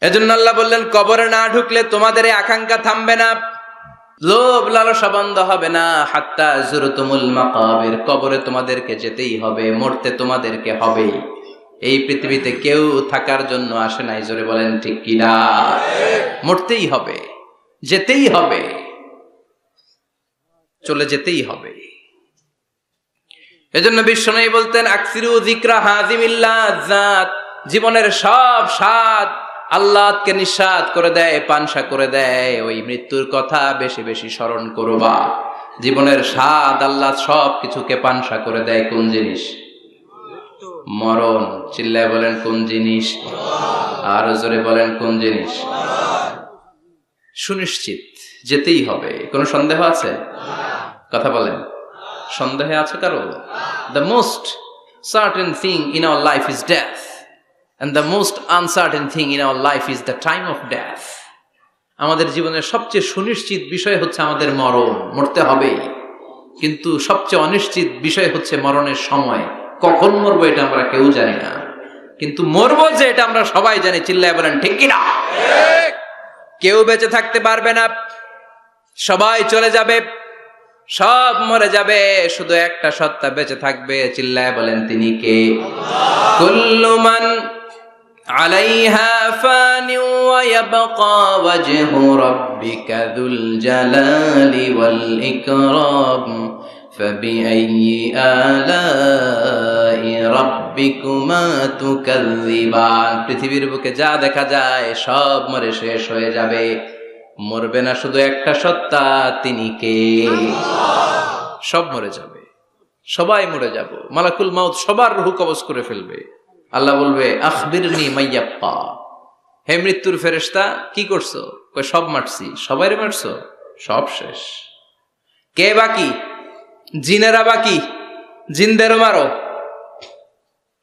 এজন্য আল্লাহ বললেন, কবরে না ঢুকলে তোমাদের এই আকাঙ্ক্ষা থামবে না, লোভ লালসা বন্ধ হবে না। হাত্তা যুরতুমুল মাকাবির, কবরে তোমাদেরকে যেতেই হবে, মরতে তোমাদেরকে হবেই। এই পৃথিবীতে কেউ থাকার জন্য আসে নাই, জোরে বলেন ঠিক কিনা? মরতেই হবে, যেতেই হবে, চলে যেতেই হবে। এজন্য বিশ্বনবী বলতেন, আকসিরু যিকরা হাযিমিল লাযাত, জীবনের সব স্বাদ আল্লাহকে নিঃস্বাদ করে দেয়, পানসা করে দেয়। ওই মৃত্যুর কথা বেশি বেশি স্মরণ করবা। জীবনের স্বাদ আল্লাহ সব কিছুকে পানসা করে দেয়। কোন জিনিস? মরণ। চিল্লায় বলেন কোন জিনিস? আর জোরে বলেন কোন জিনিস? সুনিশ্চিত যেতেই হবে। কোনো সন্দেহ আছে? কথা বলেন, সন্দেহে আছে কারো? The most certain thing in our life is death, and the most uncertain thing in our life is the time of death. আমাদের জীবনের সবচেয়ে সুনিশ্চিত বিষয় হচ্ছে আমাদের মরণ, মরতে হবে। কিন্তু সবচেয়ে অনিশ্চিত বিষয় হচ্ছে মরণের সময়। কখন মরবো এটা আমরা কেউ জানি না, কিন্তু মরবো যে এটা আমরা সবাই জানি। চিল্লায় বলেন ঠিক কিনা? কেউ বেঁচে থাকতে পারবে না, সবাই চলে যাবে, সব মরে যাবে, শুধু একটা সত্তা বেঁচে থাকবে। চিল্লায় বলেন তিনি কে? কুল্লু মান আলাইহা ফানি ওয়া ইয়াবকা ওয়াজহু রাব্বিকা যুল জালালি ওয়াল ইকরাম ফাবিআইয়ি আলাই রাব্বিকুমা তুকাযযিবান। পৃথিবীর বুকে যা দেখা যায় সব মরে শেষ হয়ে যাবে, মরবে না শুধু একটা সত্তা, তিনি কে? সব মরে যাবে, সবাই মরে যাব। মালাকুল মাউত সবার রূহ কবজ করে ফেলবে। আল্লাহ বলবে, আখবিরনি মাইয়াব্বা, হে মৃত্যুর ফেরেশতা কি করছো? কই সব মারছি। সবাইরে মারছো? সব শেষ। কে বাকি? জিনেরা বাকি, জিনদেরও মারো।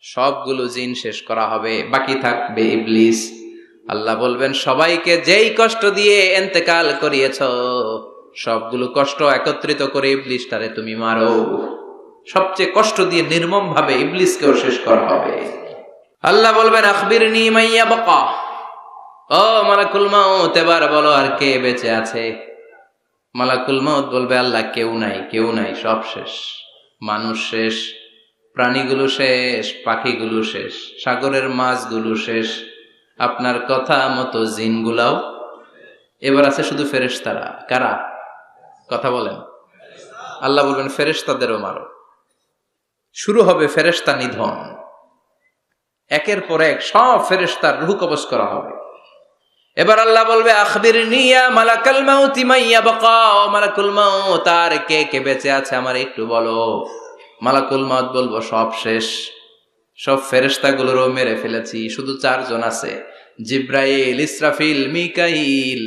সবগুলো জিন শেষ করা হবে, বাকি থাকবে ইবলিস। আল্লাহ বলবেন, সবাইকে যেই কষ্ট দিয়ে ইন্তেকাল করিয়েছ, সবগুলো কষ্ট একত্রিত করে ইবলিসটারে তুমি মারো। সবচেয়ে কষ্ট দিয়ে নির্মম ভাবে ইবলিসকেও শেষ করা হবে। আল্লাহ বলবেন, আখবিরনি মাইয়াবকা, ও মালাকুল মাউত এবার বলো আর কে বেঁচে আছে? মালাকুল মাউত বলবে, আল্লাহ কেউ নাই, কেউ নাই, সব শেষ। মানুষ শেষ, প্রাণীগুলো শেষ, পাখিগুলো শেষ, সাগরের মাছগুলো শেষ, আপনার কথা মতো জিনগুলাও। এবার আছে শুধু ফেরেশতারা। কারা? কথা বলেন। আল্লাহ বলবেন, ফেরেশতাদেরও মারো। শুরু হবে ফেরেশতা নিধন। একের পর এক সব ফেরেশতার রূহ কবজ করা হবে। এবার আল্লাহ বলবে, আখবিরনি ইয়া মালাকাল মাউতি মাইয়াবকা, মালাকুল মাউত আর কে কে বেঁচে আছে আমার একটু বলো। মালাকুল মাউত বলবো, সব শেষ, সব ফেরেশতাগুলোরও মেরে ফেলেছি, শুধু 4 জন আছে, জিব্রাইল, ইসরাফিল, মিকাইল,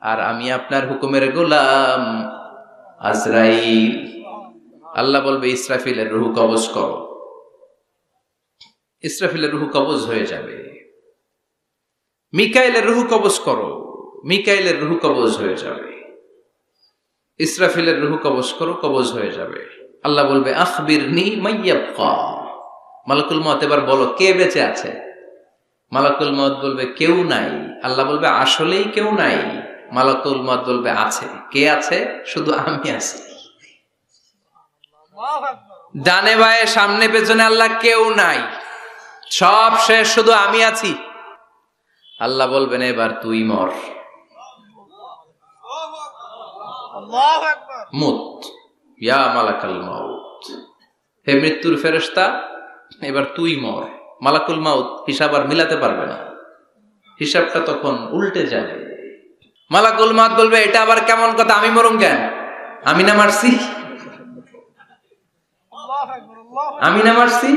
আর আমি আপনার হুকুমের গোলাম আজরাইল। আল্লাহ বলবে, ইসরাফিলের রূহ কবজ করো। ইসরাফিলের রূহ কবজ হয়ে যাবে। মিকাইলের রূহ কবজ করো, মিকাইলের রূহ কবজ হয়ে যাবে। ইসরাফিলের রূহ কবজ করো, কবজ হয়ে যাবে। আল্লাহ বলবে, আখবিরনি মাইয়াবকা, মালাকুল মউত এবার বলো কে বেঁচে আছে? মালাকুল মউত বলবে, কেউ নাই। আল্লাহ বলবে, আসলেই কেউ নাই? মালাকুল মউত বলবে, আছে। কে আছে? শুধু আমি আছি। ডানে বায়ে সামনে পেছনে আল্লাহ কেউ নাই, সব শেষ, শুধু আমি আছি। আল্লাহ বলবেন, এবার তুই মর, মুত ইয়া মালাকুল মউত, হে মৃত্যুর ফেরেশতা এবার তুই মর। মালাকুল মাউত হিসাব আর মিলাতে পারবে না, হিসাবটা তখন উল্টে যাবে। মালাকুল মাউত বলবে, এটা আবার কেমন কথা? আমি মরুম কেন? আমি না মারছি? আমি না মারছি?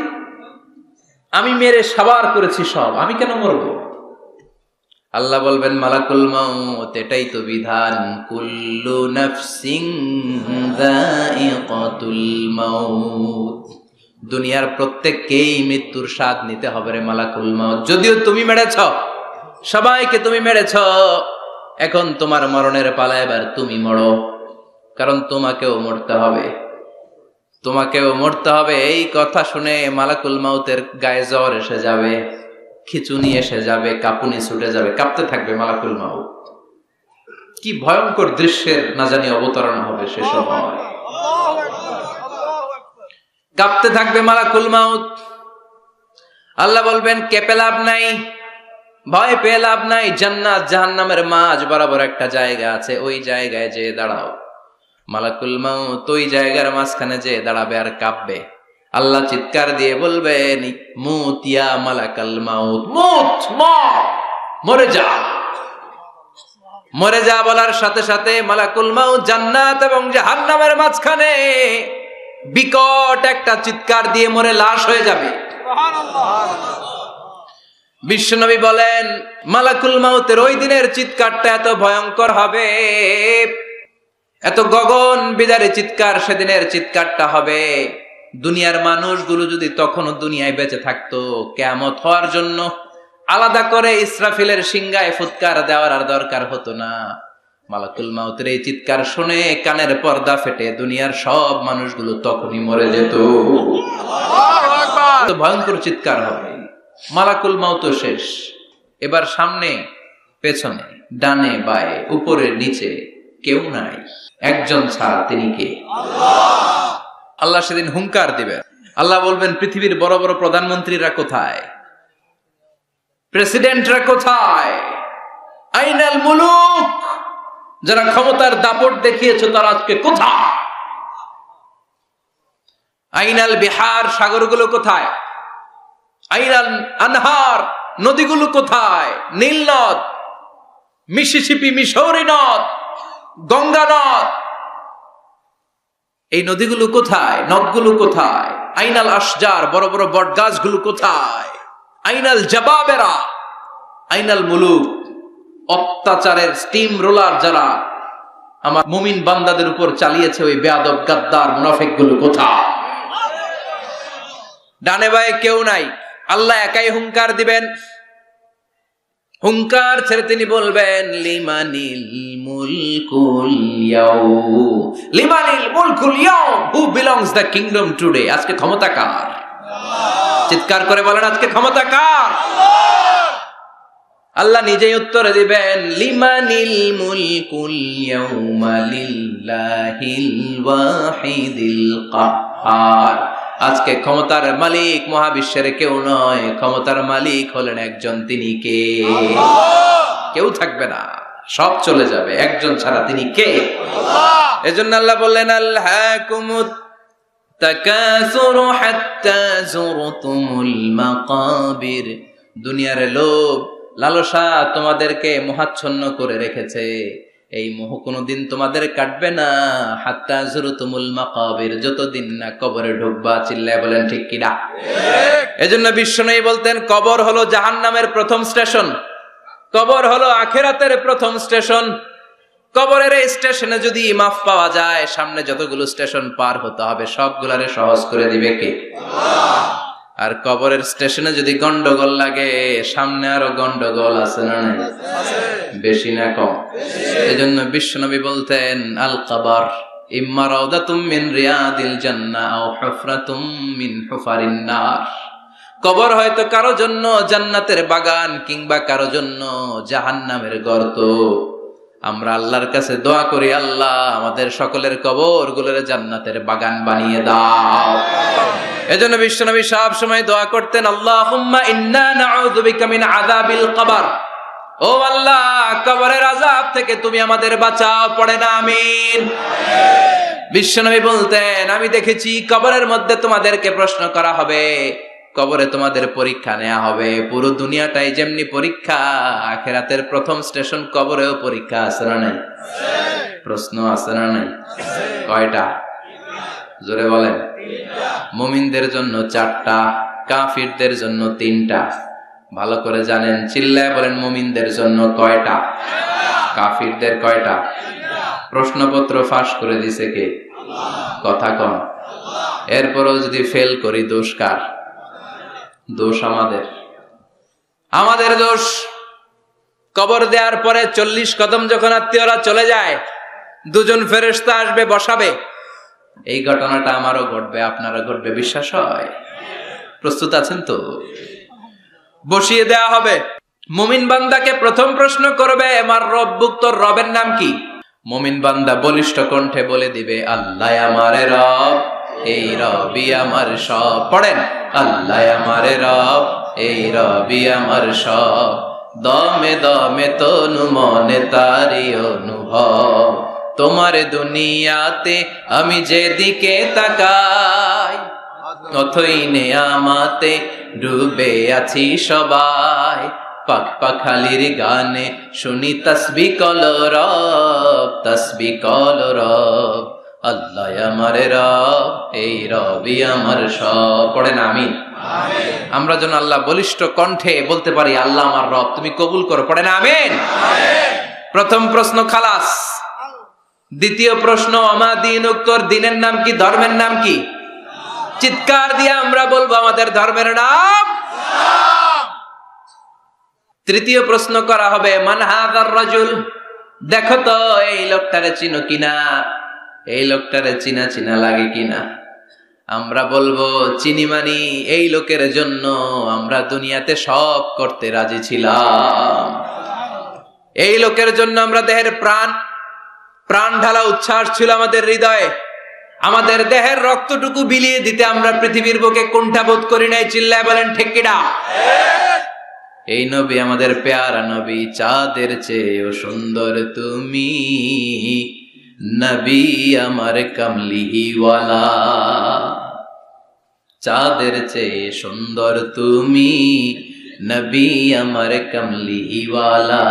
আমি মেরে সাবার করেছি সব, আমি কেন মরবো? আল্লাহ বলবেন, মালাকুল মাউত এটাই তো বিধান, কুল্লু নাফসিন যায়িকাতুল মাউত, দুনিয়ার প্রত্যেককেই মৃত্যুর স্বাদ নিতে হবে রে মালাকুল মাউত। যদিও তুমি মেরেছ, সবাইকে তুমি মেরেছ, এখন তোমার মরণের পালা, এবার তুমি মরো, কারণ তোমাকেও মরতে হবে, তোমাকেও মরতে হবে। এই কথা শুনে মালাকুল মাউতের গায়ে জ্বর এসে যাবে। খিচুনি এসে যাবে, কাঁপুনি ছুটে যাবে, কাঁপতে থাকবে মালাকুল মাউত। কি ভয়ঙ্কর দৃশ্যের না জানি অবতারণা হবে সে সময়। কাঁপতে থাকবে মালাকুল মাউত। আল্লাহ বলবেন কেঁপে লাভ নাই, ভয় পেয়ে লাভ নাই। জান্নাত জাহান্নামের মাঝ বরাবর একটা জায়গা আছে, ওই জায়গায় যেয়ে দাঁড়াও। মালাকুল মাউত ওই জায়গার মাঝখানে যেয়ে দাঁড়াবে আর কাঁপবে। আল্লাহ চিৎকার দিয়ে বলবেন মুত ইয়া মালাকাল মাউত, মুত, মরে যা, মরে যা। বলার সাথে সাথে মালাকুল মাউত জান্নাত এবং জাহান্নামের মাঝখানে বিকট একটা চিৎকার দিয়ে মরে লাশ হয়ে যাবে। বিশ্বনবী বলেন মালাকুল মাউতের ওই দিনের চিৎকারটা এত ভয়ঙ্কর হবে, এত গগন বিদারী চিৎকার সেদিনের চিৎকারটা হবে। দুনিয়ার মানুষগুলো যদি তখনও দুনিয়ায় বেঁচে থাকতো, কিয়ামত হওয়ার জন্য আলাদা করে ইসরাফিলের সিংহায় ফুৎকার দেওয়ার আর দরকার হতো না। মালাকুল মাউতের এই চিৎকার শুনে কানের পর্দা ফেটে দুনিয়ার সব মানুষগুলো তখনই মরে যেত। ভয়ঙ্কর চিৎকার হবে। মালাকুল মাউত শেষ, এবার সামনে পেছনে ডানে বায়ে উপরে নিচে কেউ নাই, একজন ছাড়া, তিনি কে? আল্লাহ সেদিন হুঙ্কার দিবেন। আল্লাহ বলবেন পৃথিবীর বড় বড় প্রধানমন্ত্রীরা কোথায়, প্রেসিডেন্টরা কোথায়, আইনাল মুলুক, যারা ক্ষমতার দাপট দেখিয়েছে তারা আজকে কোথায়? আইনাল বিহার, সাগরগুলো কোথায়? আইনাল আনহার, নদীগুলো কোথায়? নীল নদ, মিসিসিপি, মিসৌরি নদ, গঙ্গা নদ, এই নদীগুলো কোথায়? নদগুলো কোথায়? আইনাল আশজার, বড় বড় বট গাছগুলো কোথায়? আইনাল জাবাবেরা, আইনাল মুলুক, অত্যাচারের স্টিম রোলার যারা আমার মুমিন বান্দাদের উপর চালিয়েছে, ওই বেয়াদব গাদ্দার মুনাফিক গুলো কোথায়? ডানে বায়ে কেউ নাই, আল্লাহ একাই হুঙ্কার দিবেন। হুঙ্কার ছেড়ে তিনি বলবেন লিমানিল মুলকুল ইয়াউম, লিমানিল মুলকুল ইয়াউম, who belongs the kingdom today. আজকে ক্ষমতা কার? চিৎকার করে বলেন আজকে ক্ষমতা কার? আল্লাহ নিজেই উত্তরে দিবেন লিমানিল মুলকুল ইয়াউমা লিল্লাহিল ওয়াহিদিল কাহ্হার। আজকে ক্ষমতার মালিক মহাবিশ্বের কেউ নয়, ক্ষমতার মালিক হলেন একজন, তিনি কে? কেউ থাকবে না, সব চলে যাবে, একজন ছাড়া, তিনি কে? এজন্য আল্লাহ বললেন আলহাকুমুত তাকাসুরু হাত্তা যুরতুমুল মাকাবির। দুনিয়ার লোভ লালসা তোমাদেরকে মোহাচ্ছন্ন করে রেখেছে, এই মোহ কোনদিন তোমাদের কাটবে না। হাত্তা যুরতুমুল মাকাবির, যতদিন না কবরে ঢুকবা। চিল্লায় বলেন ঠিক কিনা? এজন্য বিশ্বনবী বলতেন কবর হলো জাহান্নামের প্রথম স্টেশন, কবর হলো আখিরাতের প্রথম স্টেশন। কবরের এই স্টেশনে যদি মাফ পাওয়া যায়, সামনে যতগুলো স্টেশন পার হতে হবে সবগুলারে সহজ করে দিবে কে? আর কবরের স্টেশনে যদি গন্ডগোল লাগে, সামনে আরো গন্ডগোল আছে না নাই? বেশি না কম? এজন্য বিশ্বনবী বলতেন আল কবর ইম্মা রাউদাতুম মিন রিয়াদিল জান্নাহ আও হুফরাতুম মিন হুফারিন নার। কবর হয়তো কারো জন্য জান্নাতের বাগান, কিংবা কারো জন্য জাহান্নামের গর্ত। আমরা আল্লাহর কাছে দোয়া করি, আল্লাহ আমাদের সকলের কবর গুলোরে জান্নাতের বাগান বানিয়ে দাও। এজন্য বিশ্বনবী সব সময় দোয়া করতেন আল্লাহুম্মা ইন্না নাউযু বিকা মিন আযাবিল কবর। ও আল্লাহ, কবরের আযাব থেকে তুমি আমাদের বাঁচাও, পড়ে না আমিন। বিশ্বনবী বলতেন আমি দেখেছি কবরের মধ্যে তোমাদেরকে প্রশ্ন করা হবে, কবরে তোমাদের পরীক্ষা নেওয়া হবে। পুরো দুনিয়াটাই যেমনি পরীক্ষা, আখিরাতের প্রথম স্টেশন কবরেও পরীক্ষা আছে না নাই? প্রশ্ন আছে না নাই? কয়টা? জোরে বলেন। মুমিনদের জন্য 4টা, কাফিরদের জন্য 3টা। ভালো করে জানেন, চিল্লায় বলেন মুমিনদের জন্য কয়টা, কাফিরদের কয়টা? প্রশ্নপত্র ফাঁস করে দিছে কে? কথা কন। এরপরও যদি ফেল করি দোষ কার? দোষ আমাদের, আমাদের দোষ। কবর দেওয়ার পরে 40 কদম যখন আত্মীয়রা চলে যায়, 2জন ফেরেশতা আসবে, বসাবে। এই ঘটনাটা আমারও ঘটবে, আপনারও ঘটবে, বিশ্বাস হয়? প্রস্তুত আছেন তো? বসিয়ে দেয়া হবে। মুমিন বান্দাকে প্রথম প্রশ্ন করবে, আমার রব্বুক, তোর রবের নাম কি? মুমিন বান্দা বলিষ্ঠ কণ্ঠে বলে দিবে, আল্লাহ আমার রব, এই রবি আমার সব। পড়েন, আল্লাহ আমার রব, এই রবি আমার সব। দমে দমে তনু মনে তারি অনুভব। তোমার দুনিয়াতে আমি যেদিকে তাকাই, অথই নেয়ামাতে ডুবে আছি সবাই। পাখ পাখালির গানে শুনি তসবিহ কলরব, তসবিহ কলরব। আল্লাহ আমার রব, এই রবি আমার সব। পড়েন আমিন। আমরা যেন আল্লাহ বলিষ্ঠ কণ্ঠে বলতে পারি, আল্লাহ আমার রব, তুমি কবুল করো। পড়েন আমিন। প্রথম প্রশ্ন খালাস। দ্বিতীয় প্রশ্ন, আমা দীনুক, তোর দিনের নাম কি, ধর্মের নাম কি? চিৎকার দিয়ে আমরা বলবো, আমাদের ধর্মের নাম। তৃতীয় প্রশ্ন করা হবে, মান হাযার রাজুল, দেখো তো এই লোকটারে চিনো কিনা, এই লোকটারে চিনা চিনা লাগে কিনা। আমরা বলবো, চিনি মানি, এই লোকের জন্য আমরা দুনিয়াতে সব করতে রাজি ছিলাম। এই লোকের জন্য আমরা দেহের প্রাণ ঢালা উচ্ছ্বাস ছিল আমাদের হৃদয়ে। আমাদের দেহের রক্তটুকু বিলিয়ে দিতে আমরা পৃথিবীর বুকে কুণ্ঠাবোধ করি নাই। চিল্লায় বলেন ঠিক কিনা? এই নবী আমাদের পেয়ারা নবী, চাঁদের চেয়েও সুন্দর তুমি, নবী আমার কামলিওয়ালা। চাঁদের চেয়ে সুন্দর তুমি, নবী আমার কামলিওয়ালা।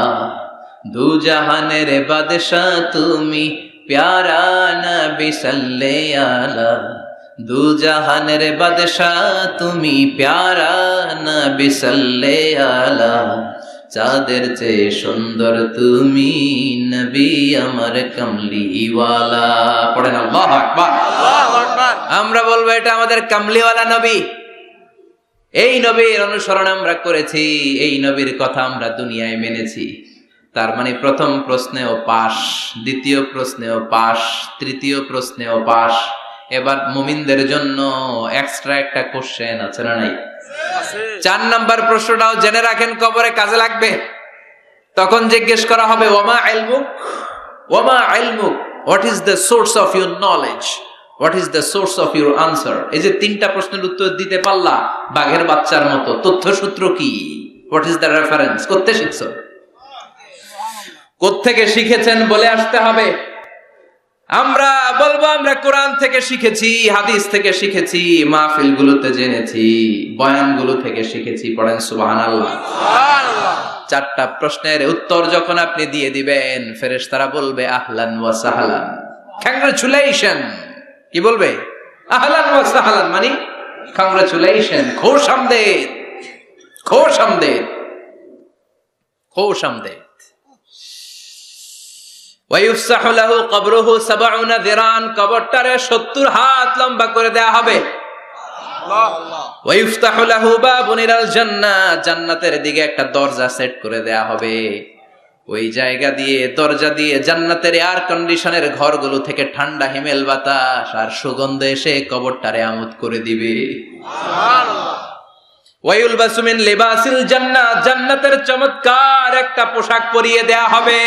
দু জাহানের বাদশাহ তুমি, প্যারা নবী সাল্লাল্লাহু আলা। দু জাহানের বাদশাহ তুমি, প্যারা নবী সাল্লাল্লাহু আলা। চাঁদের চেয়ে সুন্দর তুমি, নবী আমার কামলিওয়ালা। পড়েন আল্লাহু আকবার। আমরা বলবো, এটা আমাদের কামলিওয়ালা নবী। এই নবীর অনুসরণ আমরা করেছি, এই নবীর কথা আমরা দুনিয়ায় মেনেছি। তার মানে প্রথম প্রশ্নেও পাস, দ্বিতীয় প্রশ্নেও পাস, তৃতীয় প্রশ্নেও পাস। এবার মুমিনদের জন্য এক্সট্রা একটা কোশ্চেন আছে না নাই? 4 নাম্বার প্রশ্নটাও জেনে রাখেন, কবরে কাজে লাগবে। তখন জিজ্ঞেস করা হবে, ওয়ামা ইলমুক, ওয়ামা ইলমুক, what is the source of your knowledge, what is the source of your answer. এই যে 3টা প্রশ্নের উত্তর দিতে পারলা বাঘের বাচ্চার মতো, তথ্যসূত্র কি, হোয়াট ইজ দ্য রেফারেন্স, করতে শিখছো, কোত্থেকে শিখেছেন বলে আসতে হবে। আমরা বলবো, আমরা কোরআন থেকে শিখেছি, হাদিস থেকে শিখেছি, মাহফিল গুলোতে জেনেছি, বয়ান গুলো থেকে শিখেছি। পড়েন সুবহানাল্লাহ। 4টা প্রশ্নের উত্তর যখন আপনি দিয়ে দিবেন, ফেরেশতারা বলবে আহলান ওয়া সাহলান, কংগ্রাচুলেশন। কি বলবে? আহলান ওয়া সাহলান, মানে কংগ্রাচুলেশন, খুশ আমদেদ, খুশ আমদেদ, খুশ আমদেদ। ওয়ায়ুফসাহু লাহু কবরুহু 70 যিরান, কবরটারে 70 হাত লম্বা করে দেয়া হবে। ওয়ায়ুফতাহু লাহু বাবুন ইলাল জান্নাহ, জান্নাতের দিকে একটা দরজা সেট করে দেয়া হবে। ওই জায়গা দিয়ে, দরজা দিয়ে জান্নাতের এয়ার কন্ডিশনের ঘরগুলো থেকে ঠান্ডা হিমেল বাতাস আর সুগন্ধ এসে কবরটারে আমোদ করে দিবে। সুবহানাল্লাহ। ওয়ায়ুলবাসু মিন লিবাসিল জান্নাহ, জান্নাতের চমৎকার একটা পোশাক পরিয়ে দেয়া হবে।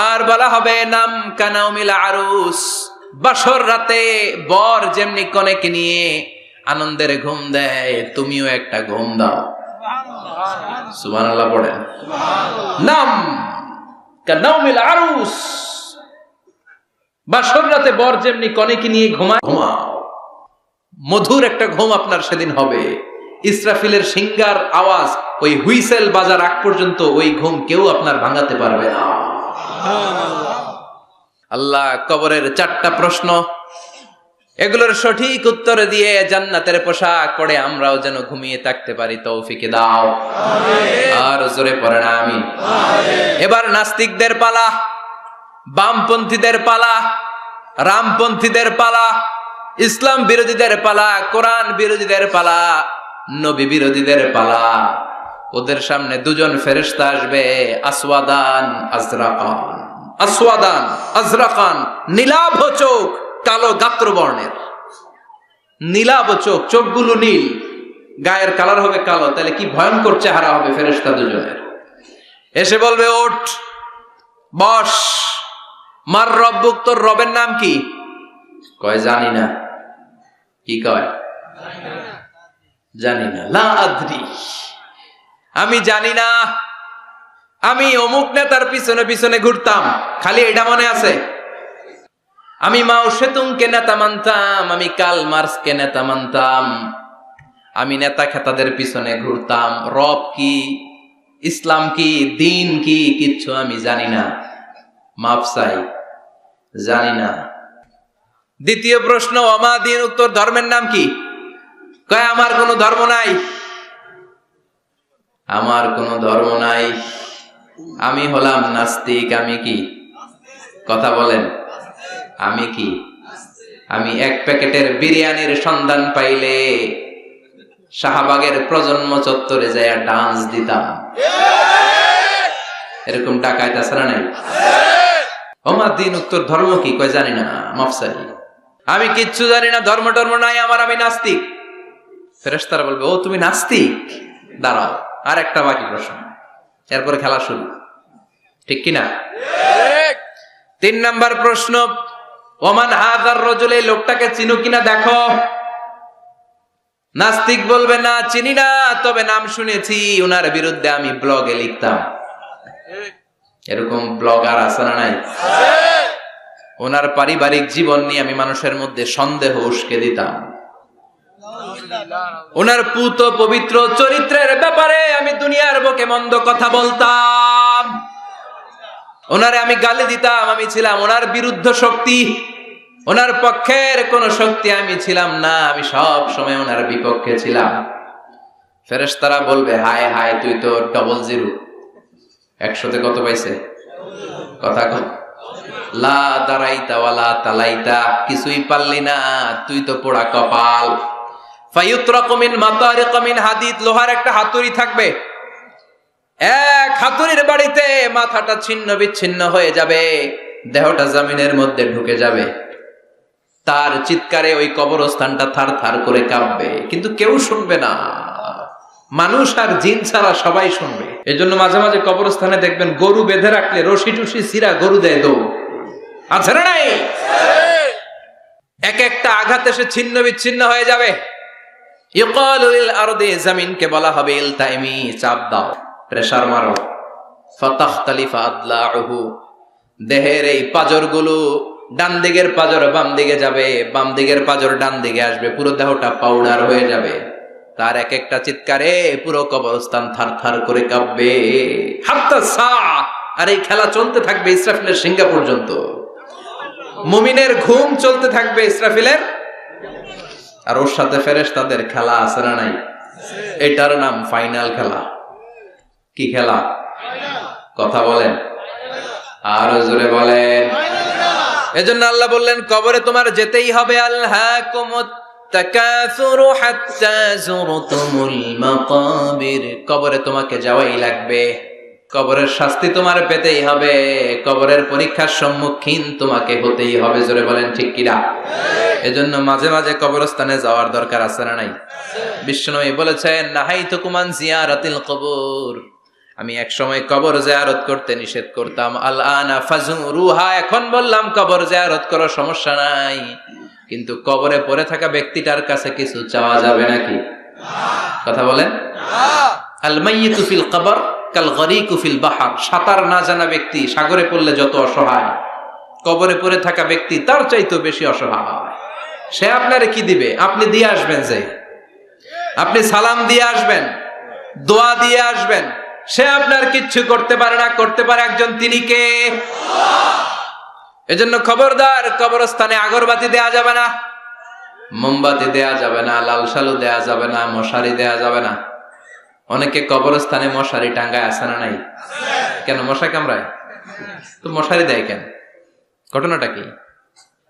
আর বলা হবে, নাম কানাউমিল আরুস, বাসর রাতে বর যেমনি কনেকে নিয়ে আনন্দের ঘুম দেয়, তুমিও একটা ঘুম দাও। সুবহানাল্লাহ পড়েন। নাম কানাউমিল আরুস, বাসর রাতে বর যেমনি কনেকে নিয়ে ঘুমায়, ঘুমাও। মধুর একটা ঘুম আপনার সেদিন হবে। ইসরাফিলের সিঙ্গার আওয়াজ, ওই হুইসেল বাজার আগ পর্যন্ত ওই ঘুম কেউ আপনার ভাঙাতে পারবে না। আল্লাহ কবরের 4টা প্রশ্ন, এগুলোর সঠিক উত্তর দিয়ে জান্নাতের পোশাক পরে আমরাও যেন ঘুমিয়ে থাকতে পারি, তৌফিকে দাও। আর জোরে পড়েন আমিন। এবার নাস্তিকদের পালা, বামপন্থীদের পালা, রামপন্থীদের পালা, ইসলাম বিরোধীদের পালা, কোরআন বিরোধীদের পালা, নবী বিরোধীদের পালা। ওদের সামনে 2জন ফেরেশতা আসবে, আসওয়াদান আজরাকান, আসওয়াদান আজরাকান, নীলাভ চোখ, কালো গাত্র বর্ণের, নীলাভ চোখ, চোখগুলো নীল, গায়ের কালার হবে কালো, তাহলে কি ভয়ঙ্কর চেহারা হবে ফেরেশতা দুজনের। এসে বলবে ওঠ, বস, মার রব্বুক, তোর রবের নাম কি? কয় জানি না। কি কয়? জানি না। লা আদ্রি, আমি জানি না। আমি অমুক নেতার পিছনে পিছনে ঘুরতাম, খালি এটা মনে আছে। আমি মাও সেতুংকে নেতা মানতাম, আমি কার্ল মার্কসকে নেতা মানতাম, আমি নেতা খেতাদের পিছনে ঘুরতাম। রব কি, ইসলাম কি, দিন কি, কিচ্ছু আমি জানি না। মাফ চাই, জানি না। দ্বিতীয় প্রশ্ন, ওমা দিন, উত্তর ধর্মের নাম কি? কয় আমার কোনো ধর্ম নাই, আমার কোনো ধর্ম নাই, আমি হলাম নাস্তিক। আমি কি? কথা বলেন, আমি কি? আমি এক প্যাকেটের বিরিয়ানির সন্ধান পাইলে শাহবাগের প্রজন্ম চত্বরে যায় ডান্স দিতাম। এরকম ডাকাইত আছে না নাই? ওমা দিন, উত্তর ধর্ম কি? কয় জানি না, মাফসাই, আমি কিচ্ছু জানি না, ধর্ম টর্ম নাই আমার, আমি নাস্তিক। ফেরেশতারা বলবে ও তুমি নাস্তিক, দাঁড়াও, আর একটা বাকি প্রশ্ন, এরপরে খেলা শুরু। ঠিক কিনা? তিন নাম্বার প্রশ্ন, ওমান হাযার রাজুল, এই লোকটাকে চিনো কিনা দেখো। নাস্তিক বলবে না চিনি না, তবে নাম শুনেছি, ওনার বিরুদ্ধে আমি ব্লগে লিখতাম। এরকম ব্লগার আছে না নাই? ওনার পারিবারিক জীবন নিয়ে আমি মানুষের মধ্যে সন্দেহ উস্কে দিতাম। ওনার পুত পবিত্র চরিত্রের ব্যাপারে আমি দুনিয়ার বুকে মন্দ কথা বলতাম। ওনারে আমি গালি দিতাম, আমি ছিলাম ওনার বিরুদ্ধ শক্তি, ওনার পক্ষের কোন শক্তি আমি ছিলাম না, আমি সব সময় ওনার বিপক্ষে ছিলাম। ফেরেশতারা বলবে হায় হায়, তুই তো ডবল জিরো, 100তে কত পাইছে? কথা কর। লা দারাইতা ওয়ালা তালাইতা, কিছুই পারলি না, তুই তো পোড়া কপাল। ফায়ুতরাকু মিন মাতারিক মিন হাদিদ, লোহার একটা হাতুড়ি থাকবে, এক হাতুড়ির বাড়িতে মাথাটা ছিন্ন বিচ্ছিন্ন হয়ে যাবে, দেহটা জমিনের মধ্যে ঢুকে যাবে, তার চিৎকারে ওই কবরস্থানটা থার থার করে কাঁপবে, কিন্তু কেউ শুনবে না, মানুষ আর জিন ছাড়া সবাই শুনবে। এজন্য মাঝে মাঝে কবরস্থানে দেখবেন গরু বেঁধে রাখলে রশি টুসি সিরা গরু দেয় দৌড়, আছে না নাই? এক একটা আঘাত এসে ছিন্ন বিচ্ছিন্ন হয়ে যাবে। ইউকালু লিল আরদি, জমিনকে বলা হবে ইলতাইমি, চাপ দাও, প্রেসার মারো। ফাতাখতালিফা আদলাউহু, দেহের এই পাজরগুলো, ডান দিকের পাজর বাম দিকে যাবে, বাম দিকের পাজর ডান দিকে আসবে, পুরো দেহটা পাউডার হয়ে যাবে। তার এক একটা চিৎকারে পুরো কবরস্থান থার থার করে কাঁপবে। হাত্তা সা, আর এই খেলা চলতে থাকবে ইসরাফিলের সিংহা পর্যন্ত। মুমিনের ঘুম চলতে থাকবে ইসরাফিলের, আর ওর সাথে ফেরেশতাদের খেলা আছে না নাই? এটার নাম ফাইনাল খেলা। কি খেলা? কথা বলেন, আর জোরে বলেন। এজন্য আল্লাহ বললেন কবরে তোমার যেতেই হবে। আলহাকুমুত তাকাসুরু হাত্তা যুরতুমুল মাকাবির, কবরে তোমাকে যাওয়াই লাগবে, কবরের শাস্তি তোমার পেতেই হবে, কবরের পরীক্ষার সম্মুখীন তোমাকে হতেই হবে। জোরে বলেন ঠিক কিনা? এজন্য মাঝে মাঝে কবরস্থানে যাওয়ার দরকার আছে না নাই? বিশ্বনবী বলেছেন নাহাইতুকুম আন জিয়ারাতিল কবর, আমি এক সময় কবর জিয়ারত করতে নিষেধ করতাম, আল আনা ফাজুরুহা, এখন বললাম কবর জিয়ারত করো, সমস্যা নাই, কিন্তু কবরে পড়ে থাকা ব্যক্তিটার কাছে কিছু চাওয়া যাবে নাকি? কথা বলেন। আল মাইয়িতু ফিল কবর কাল গরিকু ফিল বাহর, সাঁতার না জানা ব্যক্তি সাগরে পড়লে যত অসহায়, কবরে পড়ে থাকা ব্যক্তি তার চাইতে বেশি অসহায়। সে আপনারে কি দিবে? আপনি দিয়ে আসবেন, যে আপনি সালাম দিয়ে আসবেন, দোয়া দিয়ে আসবেন, সে আপনার কিচ্ছু করতে পারে না, করতে পারে একজন, তিনি কে? এজন্য খবরদার, কবরস্থানে আগরবাতি দেয়া যাবে না, মোমবাতি দেয়া যাবে না, লাল শালু দেয়া যাবে না, মশারি দেয়া যাবে না। অনেকে কবরস্থানে মশারি টাঙ্গায়, আছে না নাই? কেন মশা কামড়ায়? তো মশারি দেয় কেন? ঘটনাটা কি?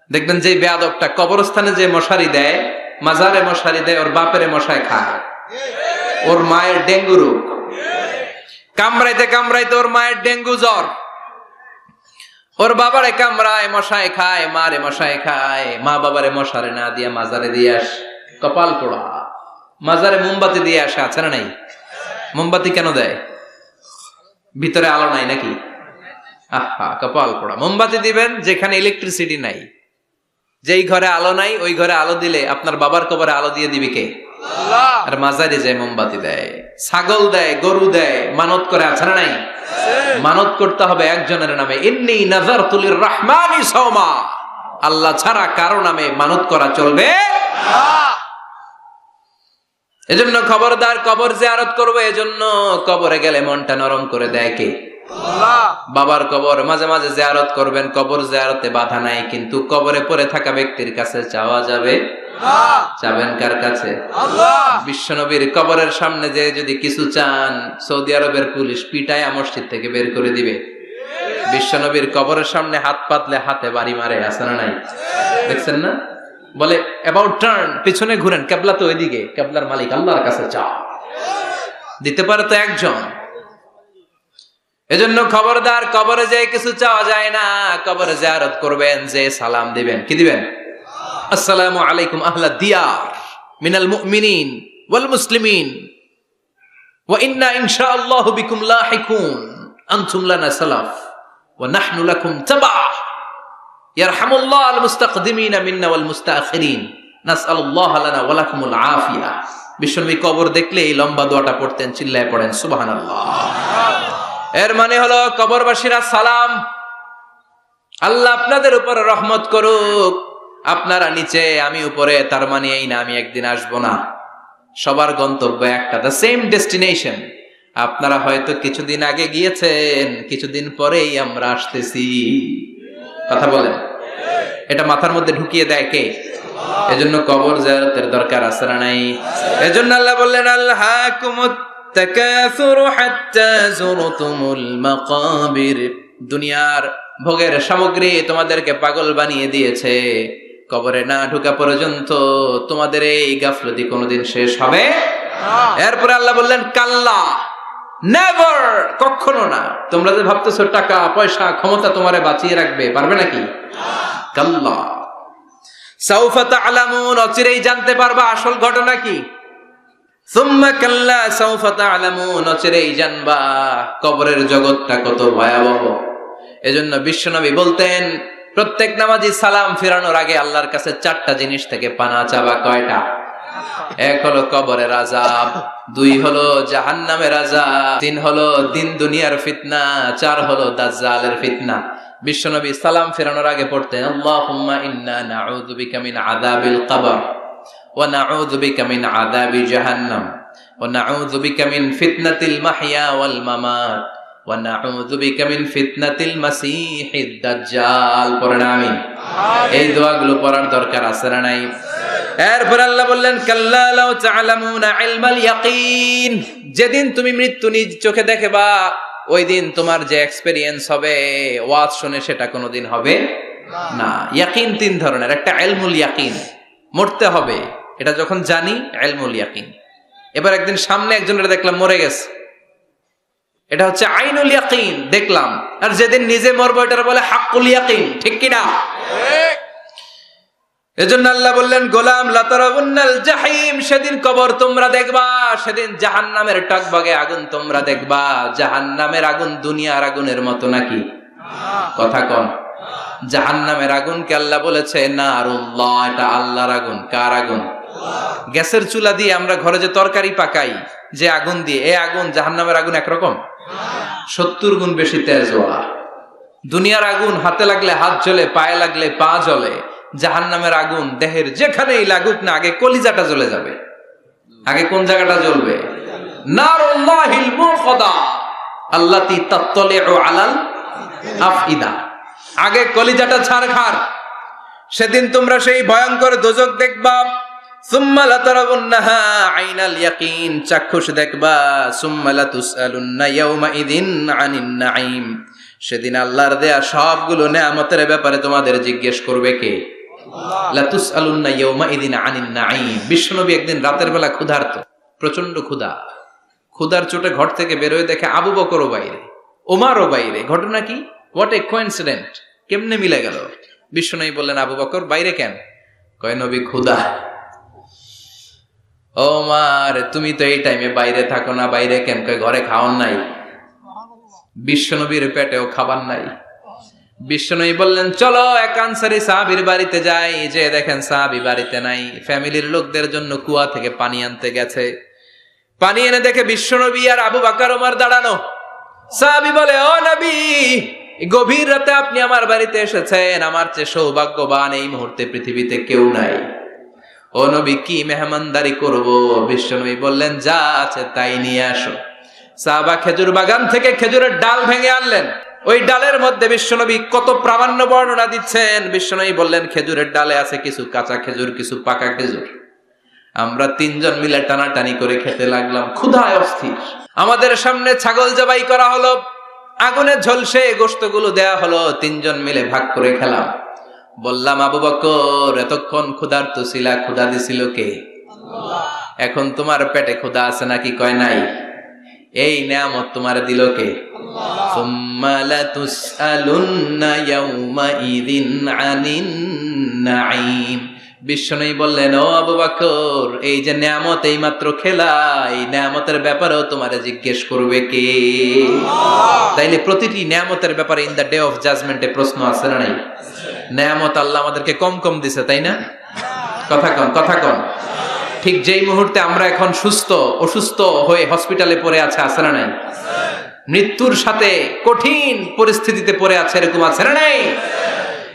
দেখবেন যে বেয়াদবটা কবরস্থানে যে মশারি দেয়, মাজারে মশারি দেয়, ওর বাপেরে মশায় খায়, ওর মায়ের ডেঙ্গু রোগ, কামড়াইতে কামড়াইতে ওর মায়ের ডেঙ্গু জ্বর, ওর বাবারে কামড়ায়, মশায় খায়, মারে মশায় খায়, মা বাবারে মশারে না দিয়া মাজারে দিয়ে আস, কপাল পোড়া। মাজারে মোমবাতি দিয়ে আসে, আছে না নাই? মোমবাতি কেন দেয়? ভিতরে আলো নাই নাকি? আহা, কপাল পোড়া। মোমবাতি দিবেন যেখানে ইলেকট্রিসিটি নাই। যেই ঘরে আলো নাই ওই ঘরে আলো দিলে আপনার বাবার কবরে আলো দিয়ে দিবে কে? আর মাজারে যায় মোমবাতি দেয়, ছাগল দেয়, গরু দেয়, মানত করে, আছে না নাই? মানত করতে হবে একজনের নামে, ইন্নী নাযারতু লিররহমানি সাওমা, আল্লাহ ছাড়া কারো নামে মানত করা চলবে না। এজন্য খবরদার, কবর জিয়ারত করবে। এজন্য কবরে গেলে মনটা নরম করে দেয় কে? আল্লাহ। বাবার কবর মাঝে মাঝে জিয়ারত করবেন, কবর জিয়ারতে বাধা নাই, কিন্তু কবরে পড়ে থাকা ব্যক্তির কাছে চাওয়া যাবে না। চাবেন কার কাছে? আল্লাহ। বিশ্বনবীর কবরের সামনে যে যদি কিছু চান, সৌদি আরবের পুলিশ পিটায় মসজিদ থেকে বের করে দিবে। বিশ্বনবীর কবরের সামনে হাত পাতলে হাতে বাড়ি মারে, আছে না নাই? দেখছেন না? বলে অ্যাবাউট টার্ন, পিছনে ঘুরেন, কিবলা তো ওইদিকে, কিবলার মালিক আল্লাহর কাছে চাও। দিতে পারে তো একজন। এজন্য খবরদার, কবরে যে কিছু চাওয়া যায় না। কবরে জিয়ারত করবেন, যে সালাম দিবেন, কি দিবেন? আসসালামু আলাইকুম আহলা দিয়ার মিনাল মুমিনিন ওয়াল মুসলিমিন ওয়া ইন্না ইনশাআল্লাহু বিকুম লাহিকুন আনতুম লানা সালাফ ওয়া নাহনু লাকুম তাবা ইয়ারহামুল্লাহ আল মুস্তাকদিমিনা মিন্না ওয়াল মুস্তাখিরিন নাসআলুল্লাহ লানা ওয়া লাকুমুল আফিয়া। বিশ্বনবী কবর দেখলে এই লম্বা দোয়াটা পড়তেন, চিল্লায় পড়েন সুবহানাল্লাহ। এর মানে হলো কবরবাসীরা সালাম, আল্লাহ আপনাদের উপর রহমত করুক। আপনারা নিচে, আমি উপরে, তার মানে এই না আমি একদিন আসবো না। সবার গন্তব্য একটা, দ্য সেম ডেস্টিনেশন। আপনারা হয়তো কিছুদিন আগে গিয়েছেন, কিছুদিন পরেই আমরা আসতেছি। কথা বলেন, এটা মাথার মধ্যে ঢুকিয়ে দেয় কে? এজন্য কবর জিয়ারতের দরকার আছে না নাই? এজন্য আল্লাহ বললেন, আল্লাহাকুমুত তাকাসুরু হাত্তা যুরতুমুল মাকাবির। দুনিয়ার ভোগের সামগ্রী তোমাদেরকে পাগল বানিয়ে দিয়েছে, কবরে না ঢোকা পর্যন্ত তোমাদের এই গাফলতি কোনোদিন শেষ হবে না। এরপর আল্লাহ বললেন, কাল্লা, নেভার, কখনো না। তোমরা যে ভাবতেছো টাকা পয়সা ক্ষমতা তোমারে বাঁচিয়ে রাখবে, পারবে নাকি? কাল্লা সাউফা তা'লামুন, অচিরেই জানতে পারবা আসল ঘটনা কি। সুম্মা কাল্লা সাউফা তা'লামুন, অচিরেই জানবা কবরের জগৎটা কত ভয়াবহ। এজন্য বিশ্বনবী বলতেন, প্রত্যেক নামাজি সালাম ফিরানোর আগে আল্লাহর কাছে 4টা জিনিস থেকে পানা চাবা। কয়টা? 1 হলো কবরের আযাব, 2 হলো জাহান্নামের আযাব, 3 হলো দিন দুনিয়ার ফিতনা, 4 হলো দাজ্জালের ফিতনা। বিশ্বনবী সালাম ফিরানোর আগে পড়তেন, আল্লাহুম্মা ইন্না নাউযু বিকা মিন আযাবিল কবর ওয়া নাউযু বিকা মিন আযাবি জাহান্নাম ওয়া নাউযু বিকা মিন ফিতনাতিল মাহইয়া ওয়াল মামাত ওয়া নাউযু বিকা মিন ফিতনাতিল মাসীহিদ দাজ্জাল। পড়েন আমিন। এই দোয়াগুলো পড়ার দরকার আছে না নাই? এরপর আল্লাহ বললেন, কাল্লা লাউ তা'লামুনা ইলমাল ইয়াকিন, যেদিন তুমি মৃত্যু নিজ চোখে দেখবা, ওই দিন তোমার যে এক্সপেরিয়েন্স হবে, ওয়াজ শুনে, সেটা কোনোদিন হবে না। ইয়াকিন 3 ধরনের। একটা ইলমুল ইয়াকিন, মরতে হবে, এটা যখন জানি, ইলমুল ইয়াকিন। এবার একদিন সামনে একজনের দেখলাম মরে গেছে, এটা হচ্ছে আইনুল ইয়াকিন, দেখলাম। আর যেদিন নিজে মরবো এটার বলে হাক্কুল ইয়াকিন, ঠিক কিনা? ঠিক। এজন্য আল্লাহ বললেন, গোলাম লাতারাউন্নাল জাহিম, সেদিন কবর তোমরা দেখবা, সেদিন জাহান্নামের টকবগে আগুন তোমরা দেখবা। জাহান্নামের আগুন দুনিয়ার আগুনের মতো নাকি? কথা কন। জাহান্নামের আগুনকে আল্লাহ বলেছে নারুল্লাহ, এটা আল্লাহর আগুন। কার আগুন? গ্যাসের চুলা দিয়ে আমরা ঘরে যে তরকারি পাকাই, যে আগুন দিয়ে, এই আগুন জাহান্নামের আগুন একরকম? 70 গুণ বেশি তেজওয়ালা। দুনিয়ার আগুন হাতে লাগলে হাত জ্বলে, পায়ে লাগলে পা জ্বলে। জাহান্নামের আগুন দেহের যেখানেই লাগুক না, আগে কলিজাটা জ্বলে যাবে। আগে কোন জায়গাটা জ্বলবে? নারুল্লাহিল মুখদা আল্লাতী তাত্তালিউ আলাল আফইদা। আগে কলিজাটা ছারখার। সেদিন তোমরা সেই ভয়ঙ্কর দোজখ দেখবা। সুম্মা লাতারাউন্নাহা আইনাল ইয়াকিন, চাক্ষুষ দেখবা। সুম্মা লাতুসআলুন্না ইয়াওমা ইযিন আনিন নাঈম, সেদিন আল্লাহর দেয়া সবগুলো নেয়ামতের ব্যাপারে তোমাদের জিজ্ঞেস করবে কে? লাতুসআলুন্না ইয়াওমা ইযিন আনিন নাঈম। বিশ্বনবী একদিন রাতের বেলা ক্ষুধার্ত, প্রচন্ড ক্ষুধা। ক্ষুধার চোটে ঘর থেকে বের হয়ে দেখে আবু বকরও বাইরে, ওমরও বাইরে। ঘটনা কি? হোয়াট এ কোইন্সিডেন্ট, কেমনে মিলে গেল? বিশ্বনবী বললেন, আবু বকর বাইরে কেন? কয়, নবী ক্ষুধা। ও মার, তুমি তো এই টাইমে বাইরে থাকো না, বাইরে কেন? কয় ঘরে খাওয়ান নাই, বিশ্বনবীর পেটেও খাবার নাই। বিশ্বনবী বললেন চলো এক আনসারী সাহাবীর বাড়িতে যাই। যে দেখেন সাহাবী বাড়িতে নাই, ফ্যামিলির লোকদের জন্য কুয়া থেকে পানি আনতে গেছে। পানি এনে দেখে বিশ্বনবী আর আবু বকর ওমর দাঁড়ানো। সাহাবী বলে, ও নবী, গভীর রাতে আপনি আমার বাড়িতে এসেছেন, আমার চেয়ে সৌভাগ্যবান এই মুহূর্তে পৃথিবীতে কেউ নাই। ও নবী, কি মেহমানদারি করব? বিশ্বনবী বললেন যা আছে তাই নিয়ে আসো। সাহাবা খেজুর বাগান থেকে খেজুরের ডাল ভেঙে আনলেন। ওই ডালের মধ্যে বিশ্বনবী কত প্রামাণ্য বর্ণনা দিচ্ছেন। বিশ্বনবী বললেন খেজুরের ডালে আছে কিছু কাঁচা খেজুর, কিছু পাকা খেজুর। আমরা তিনজন মিলে টানাটানি করে খেতে লাগলাম, ক্ষুধায় অস্থির। আমাদের সামনে ছাগল জবাই করা হলো, আগুনে ঝলসে গোশতগুলো দেয়া হলো, তিনজন মিলে ভাগ করে খেলাম। বললাম, আবু বকর, এতক্ষণ ক্ষুধার্ত ছিলা, ক্ষুধা দিছিল কে? এখন তোমার পেটে ক্ষুধা আছে নাকি? কয় নাই। এই নিয়ামত তোমার দিল কে? সুম্মা লাতুসআলুন্না ইয়াউমাইযিন আনিন নাঈম। বিশ্বনবী বললেন, ও আবু বকর, এই যে নিয়ামত এই মাত্র খেলা, এই নিয়ামতের ব্যাপারেও তোমারে জিজ্ঞেস করবে কে? তাইলে প্রতিটি নিয়ামতের ব্যাপারে ইন দ্য ডে অফ জাজমেন্টে প্রশ্ন আছে না নাই? নিয়ামত আল্লাহ আমাদেরকে কম কম দিছে, তাই না? কথা কন, কথা কন। ঠিক যেই মুহূর্তে আমরা এখন সুস্থ, অসুস্থ হয়ে হসপিটালে পড়ে আছে না নাই? মৃত্যুর সাথে কঠিন পরিস্থিতিতে পড়ে আছে, এরকম আছে না নাই?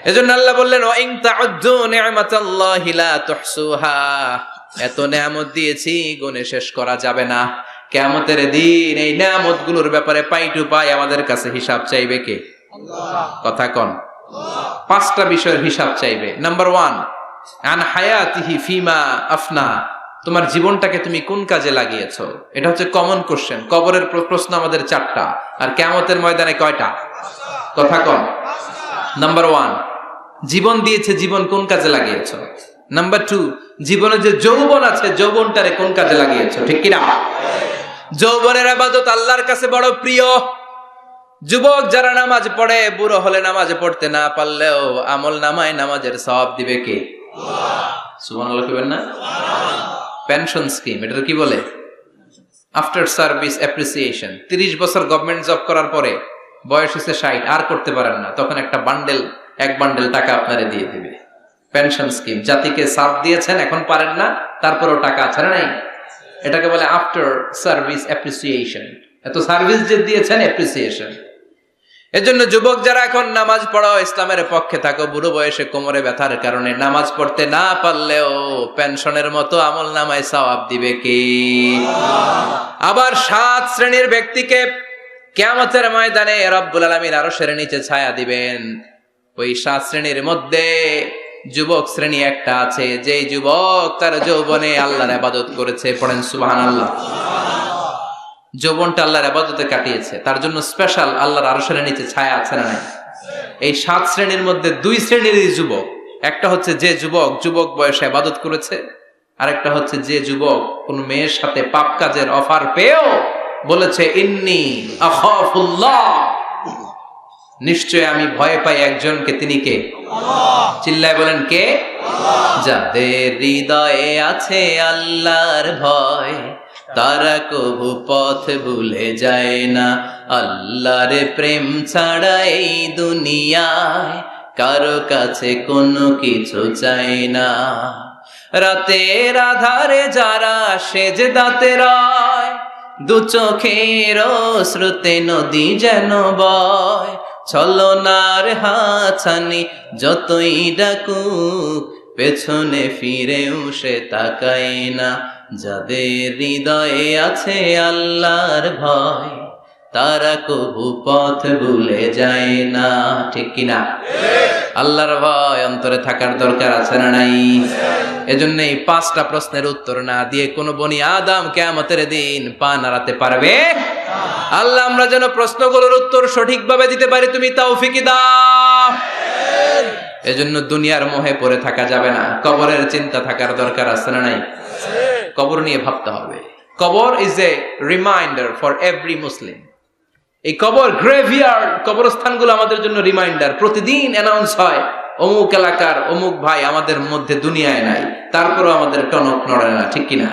এজন্য আল্লাহ বললেন, ওয়া ইন তাউদ্দু নি'মাতাল্লাহি লা তুহসুহা। এত নিয়ামত দিয়েছি, গুণে শেষ করা যাবে না। কিয়ামতের দিন এই নিয়ামতগুলোর ব্যাপারে পাই টু পাই আমাদের কাছে হিসাব চাইবে কে? আল্লাহ। কথা কন। পাঁচটা বিষয়ের হিসাব চাইবে। নাম্বার 1, আন হায়াতিহি ফিমা আফনা। তোমার জীবনটাকে তুমি কোন কাজে লাগিয়েছো? এটা হচ্ছে কমন কোশ্চেন। কবরের প্রশ্ন আমাদের 4টা, আর কিয়ামতের ময়দানে কয়টা? কথা কন। নাম্বার 1, জীবন দিয়েছে, জীবন কোন কাজে লাগিয়েছো? নাম্বার 2, জীবনে যে যৌবন আছে, যৌবনটারে কোন কাজে লাগিয়েছো? ঠিক কিনা? যৌবনের ইবাদত আল্লাহর কাছে বড় প্রিয়। যুবক যারা নামাজ পড়ে, বুড়ো হলে নামাজ পড়তে না পারলেও আমল নামায় নামাজের সওয়াব দিবে কে? সুবহানাল্লাহ কইবেন না? পেনশন স্কিম, এটা কি বলে? After service appreciation. 30 বছর গভর্নমেন্ট জব করার পরে বয়স হচ্ছে 60, আর করতে পারেন না, তখন একটা বান্ডেল, এক বান্ডেল টাকা আপনারে দিয়ে দিবে। পেনশন স্কিম, জাতিকে সার্ভ দিয়েছেন, এখন পারেন না, তারপরেও টাকা আছে না নাই? এটাকে বলে আফটার সার্ভিস অ্যাপ্রিসিয়েশন। এত সার্ভিস যে দিয়েছেন, অ্যাপ্রিসিয়েশন। এজন্য যুবক যারা এখন নামাজ পড়ো, ইসলামের পক্ষে থাকো, বুড়ো বয়সে কোমরে ব্যথার কারণে নামাজ পড়তে না পারলেও পেনশনের মতো আমল নামায় সওয়াব দিবে কে? আবার 7 শ্রেণীর ব্যক্তিকে কিয়ামতের ময়দানে রব্বুল আলামিন আরশের নিচে ছায়া দিবেন। ওই 7 শ্রেণীর মধ্যে যুবক শ্রেণী একটা আছে, যে যুবক তার যৌবনে আল্লাহর ইবাদত করেছে। পড়েন সুবহানাল্লাহ। যৌবনটা আল্লাহর ইবাদতে কাটিয়েছে, তার জন্য স্পেশাল আল্লাহর আরশের নিচে ছায়া আছে না নাই? এই 7 শ্রেণীর মধ্যে 2 শ্রেণীরই যুবক। একটা হচ্ছে যে যুবক যুবক বয়সে ইবাদত করেছে, আরেকটা হচ্ছে যে যুবক কোন মেয়ের সাথে পাপ কাজের অফার পেয়েও বলেছে, ইন্নী আখাফুল্লাহ, নিশ্চয় আমি ভয় পাই একজনকে, তিনি কে? আল্লাহ। চিল্লায় বলেন কে? আল্লাহ। যাদের হৃদয়ে আছে আল্লাহর ভয়, তারা কবু পথ ভুলে যায় না। আল্লাহর প্রেম ছাড়া এই দুনিয়ায় কারো কাছে কোনো কিছু চাই না। রাতের আধারে যারা সেজদাতে রয়, দু চোখের শ্রুতে নদী যেন বয়। ছলনার হাতছানি যতই ডাকুক, পেছনে ফিরেও সে তাকায় না। যাদের হৃদয়ে আছে আল্লাহর ভয়, তারা কবু পথ ভুলে যায় না। ঠিক কিনা? আল্লাহর ভয় অন্তরে থাকার দরকার আছে না নাই? এজন্য এই 5টা প্রশ্নের উত্তর না দিয়ে কোনো বনি আদম কিয়ামতের দিন পা নাড়াতে পারবে? আল্লাহ আমরা যেন প্রশ্নগুলোর উত্তর সঠিকভাবে দিতে পারি, তুমি তৌফিক দাও। এজন্য দুনিয়ার মোহে পড়ে থাকা যাবে না, কবরের চিন্তা থাকার দরকার আছে না নাই? কবর নিয়ে ভাবতে হবে। কবর is a reminder for every মুসলিম। এই কবর, গ্রেভিয়ার্ড, কবরস্থানগুলো আমাদের জন্য রিমাইন্ডার। প্রতিদিন অ্যানাউন্স হয়, অমুক এলাকার অমুক ভাই আমাদের মধ্যে দুনিয়ায় নাই, তারপরও আমাদের টনক নড়ে না। ঠিক কিনা?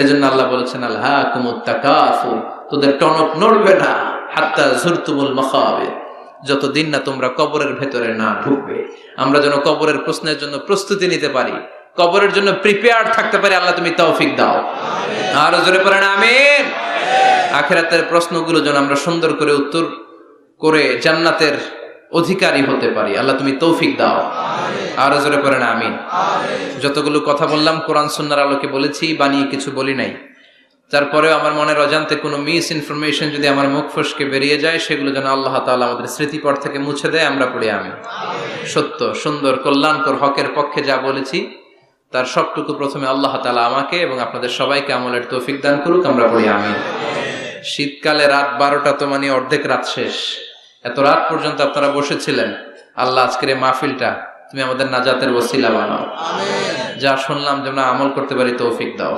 এজন্য আল্লাহ বলেছেন আলহাকুমুত তাকাসুর, তোদের টনক নড়বে না হাত্তা যুরতুমুল মাকাবির, যতদিন না তোমরা কবরের ভেতরে না ঢুকবে। আমরা যেন কবরের প্রশ্নের জন্য প্রস্তুতি নিতে পারি, কবরের জন্য প্রিপেয়ার্ড থাকতে পারি। আল্লাহ তুমি তৌফিক দাও। আরো জোরে পড়েন আমিন। আখিরাতের প্রশ্নগুলো যেন আমরা সুন্দর করে উত্তর করে জান্নাতের অধিকারী হতে পারি। আল্লাহ তুমি তৌফিক দাও। আরো জোরে পড়েন আমিন। যতগুলো কথা বললাম কোরআন সুন্নাহর আলোকে বলেছি, বানিয়ে কিছু বলি নাই। তারপরেও আমার মনের অজান্তে কোনো মিস ইনফরমেশন যদি আমার মুখ ফসকে বেরিয়ে যায়, সেগুলো যেন আল্লাহ তাআলা আমাদের স্মৃতিপট থেকে মুছে দেয়। আমরা পড়ি আমিন। সত্য, সুন্দর, কল্যাণকর, হকের পক্ষে যা বলেছি তার সবটুকু প্রথমে আল্লাহ তাআলা আমাকে এবং আপনাদের সবাইকে আমলের তৌফিক দান করুক। আমরা পড়ি আমিন। শীতকালে রাত 12টা তো মানে অর্ধেক রাত শেষ। এত রাত পর্যন্ত আপনারা বসেছিলেন। আল্লাহ আজকের এই মাহফিলটা তুমি আমাদের নাজাতের ওসিলা বানাও। যা শুনলাম যেন আমল করতে পারি, তৌফিক দাও।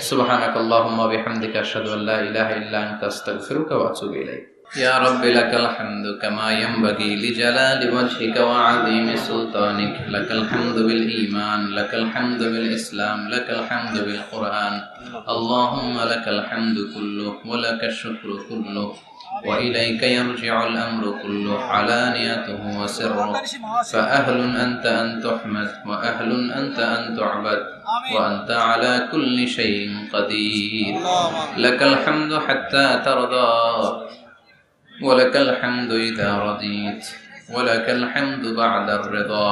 সুবহানাকাল্লাহুম্মা ওয়া বিহামদিকা আশহাদু আল্লা ইলাহা ইল্লা আনতা আস্তাগফিরুকা ওয়া আতুবু ইলাইক। ইয়া রাব্বি লাকাল হামদু কামা ইয়ানবাগি লিজালালি ওয়াজহিকা ওয়া আযীমি সুলতানিক। লাকাল হামদু বিল ঈমান, লাকাল হামদু বিল ইসলাম, লাকাল হামদু বিল কুরআন। আল্লাহুম্মা লাকাল হামদু কুল্লুহু ওয়া লাকাশ শুকরু কুল্লুহু وإليك يرجع الأمر كله علانيته وسره فأهل أنت أن تحمد وأهل أنت أن تعبد وأنت على كل شيء قدير. لك الحمد حتى ترضى ولك الحمد إذا رضيت ولك الحمد بعد الرضا.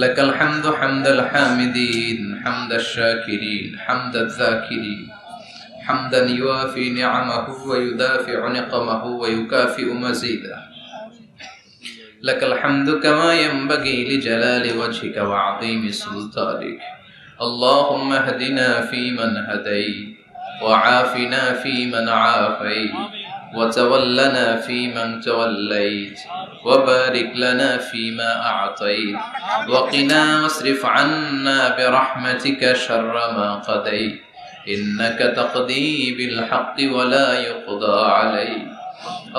لك الحمد حمد الحامدين حمد الشاكرين حمد الذاكرين حمدا يوافي نعمه ويدافع نقمه ويكافئ مزيده. لك الحمد كما ينبغي لجلال وجهك وعظيم سلطانك. اللهم اهدنا فيمن هديت وعافنا فيمن عافيت وتولنا فيمن توليت وبارك لنا فيما أعطيت وقنا واصرف عنا برحمتك شر ما قضيت إنك تقضي بالحق ولا يقضى عليك.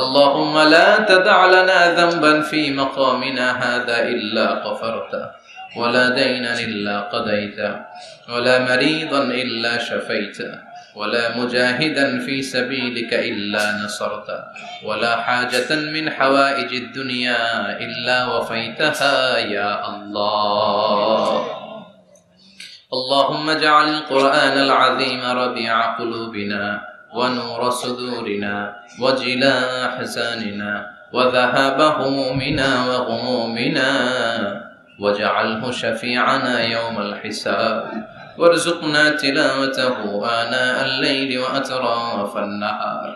اللهم لا تدع لنا ذنبا في مقامنا هذا إلا غفرته ولا دينا إلا قضيته ولا مريضا إلا شفيته ولا مجاهدا في سبيلك إلا نصرته ولا حاجة من حوائج الدنيا إلا وفيتها يا الله. اللهم اجعل القرآن العظيم ربيع قلوبنا ونور صدورنا وجلاء أحزاننا وذهاب همومنا وغمومنا واجعله شفيعنا يوم الحساب وارزقنا تلاوته آناء الليل وأطراف النهار.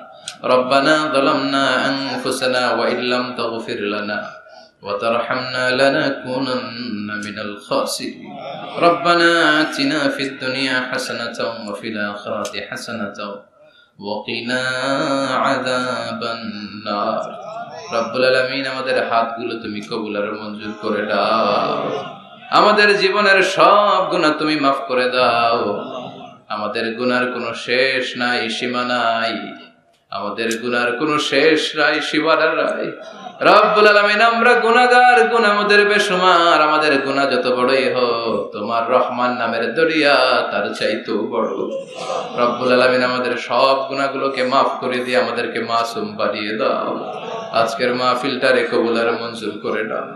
ربنا ظلمنا أنفسنا وإن لم تغفر لنا وترحمنا لنكونن من الخاسرين. ربنا آتنا في الدنيا حسنة وفي الآخرة حسنة وقنا عذاب النار. রব্বুল আলামিন আমাদের হাতগুলো তুমি কবুল আর মঞ্জুর করে দাও। আমাদের জীবনের সব গুনাহ তুমি মাফ করে দাও। আমাদের গুনার কোনো শেষ নাই, সীমা নাই। আমাদের গুনার কোনো শেষ নাই, সীমানা নাই। রব্বুল আলামিন আমরা গুনাহগার, গুনাহ আমাদের বেশুমার। আমাদের গুনাহ যত বড়ই হোক, তোমার রহমান নামের দরিয়া তার চাইতেও বড়। রব্বুল আলামিন আমাদের সব গুনাহগুলোকে মাফ করে দিয়ে আমাদেরকে মাসুম বানিয়ে দাও। আজকের মাহফিলটারে কবুল আর মঞ্জুর করে দাও।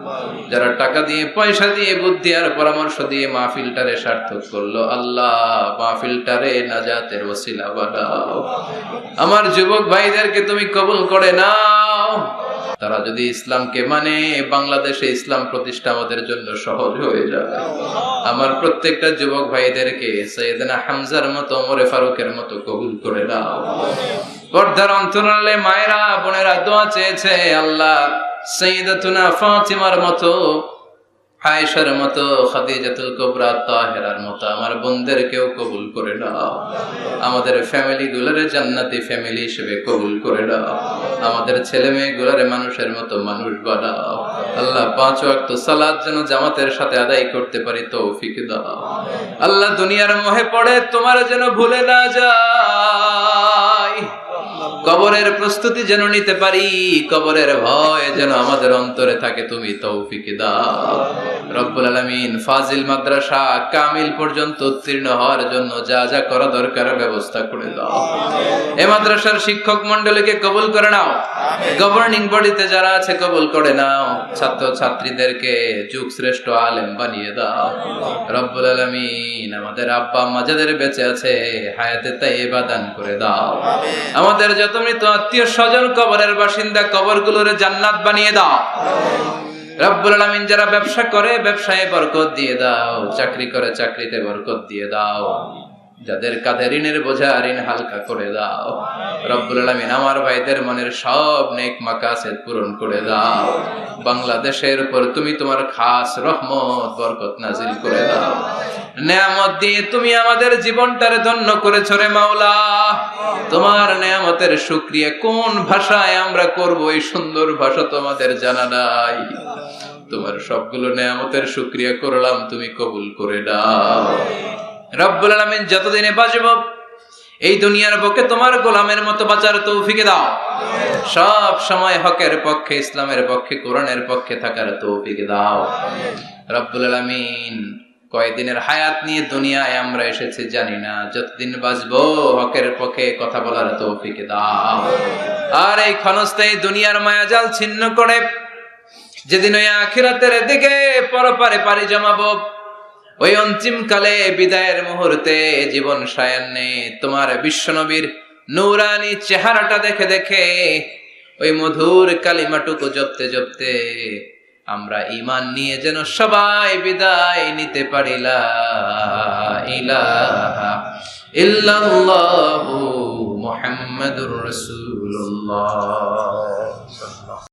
যারা টাকা দিয়ে, পয়সা দিয়ে, বুদ্ধি আর পরামর্শ দিয়ে মাহফিলটারে সার্থক করলো, আল্লাহ মাহফিলটারে নাজাতের ওসিলা বানাও। আমার যুবক ভাইদেরকে তুমি কবুল করে নাও। তারা যদি ইসলামকে মানে, বাংলাদেশে ইসলাম প্রতিষ্ঠা আমাদের জন্য সহজ হয়ে যাবে। আমার প্রত্যেকটা যুবক ভাইদেরকে সৈয়দনা হামজার মতো, ওমরে ফারুকের মতো কবুল করে নাও। পর্দার অন্তরালে মায়েরা, বোনেরা দোয়া চেয়েছে, আল্লাহ সাইয়্যিদাতুনা ফাতিমার মতো, আয়েশার মতো, খাদিজাতুল কুবরা, তাহেরার মতো আমার বোনদেরকেও কবুল করে নাও। আমাদের ফ্যামিলি গুলোরে জান্নাতি ফ্যামিলি হিসেবে কবুল করে নাও। আমাদের ছেলে মেয়ে গুলোরে মানুষের মতো মানুষ বানাও। আল্লাহ 5 ওয়াক্ত সালাত যেন জামাতের সাথে আদায় করতে পারি তৌফিক দাও। আল্লাহ দুনিয়ার মোহে পড়ে তোমার যেন ভুলে না যায়। কবরের প্রস্তুতি যেন নিতে পারি, কবরের ভয় যেন আমাদের অন্তরে থাকে, তুমি তৌফিক দাও রব্বুল আলামিন। ফাজিল মাদ্রাসা কামিল পর্যন্ত উত্তীর্ণ হওয়ার জন্য যা যা করা দরকার ব্যবস্থা করে দাও। এই মাদ্রাসার শিক্ষক মণ্ডলীকে কবুল করে নাও, গভর্নিং বডিতে যারা আছে কবুল করে নাও, ছাত্র ছাত্রীদেরকে যুগ শ্রেষ্ঠ আলেম বানিয়ে দাও রব্বুল আলামিন। আমাদের আব্বা আম্মা যাদের বেঁচে আছে হায়াতে তাইয়্যিবা দান করে দাও। আমাদের যত মৃত আত্মীয় স্বজন কবরের বাসিন্দা, কবরগুলোর জান্নাত বানিয়ে দাও রব্বুল আলামিন। যারা ব্যবসা করে ব্যবসায় বরকত দিয়ে দাও, চাকরি করে চাকরিতে বরকত দিয়ে দাও, যাদের কাঁধে ঋণের বোঝা ঋণ হালকা করে দাও রব্বুল আলামিন। আমার ভাইদের মনের সব নেক মাকাসেদ পূরণ করে দাও। বাংলাদেশের উপর তুমি তোমার খাস রহমত বরকত নাজিল করে দাও। নেয়ামত দিয়ে তুমি আমাদের জীবনটারে ধন্য করেছো রে মাওলা। তোমার নেয়ামতের শুকরিয়া কোন ভাষায় আমরা করব, এই সুন্দর ভাষা তোমাদের জানা নাই। তোমার সবগুলো নেয়ামতের শুকরিয়া করলাম, তুমি কবুল করে দাও রব্বুল আলামিন। যতদিনে বাঁচব এই দুনিয়ার বুকে তোমার গোলামের মতো বাঁচার তৌফিক দাও। সব সময় হকের পক্ষে, ইসলামের পক্ষে, কোরআনের পক্ষে থাকার তৌফিক দাও রব্বুল আলামিন। কয়দিনের হায়াত নিয়ে দুনিয়ায় আমরা এসেছি জানি না, যতদিন বাঁচবো হকের পক্ষে কথা বলার তৌফিক দাও। আর এই ক্ষণস্থায়ী দুনিয়ার মায়াজাল ছিন্ন করে যেদিন ওই আখিরাতের দিকে পরপারে পাড়ি জমাবো, ওই অন্তিম কালে বিদায়ের মুহূর্তে জীবন সায়ান্নে তোমার বিশ্বনবীর নূরানি চেহারাটা দেখে দেখে ওই মধুর কালিমাটুকু জপতে জপতে আমরা ঈমান নিয়ে যেন সবাই বিদায় নিতে পারি। লা ইলাহা ইল্লাল্লাহু মুহাম্মাদুর রাসূলুল্লাহ।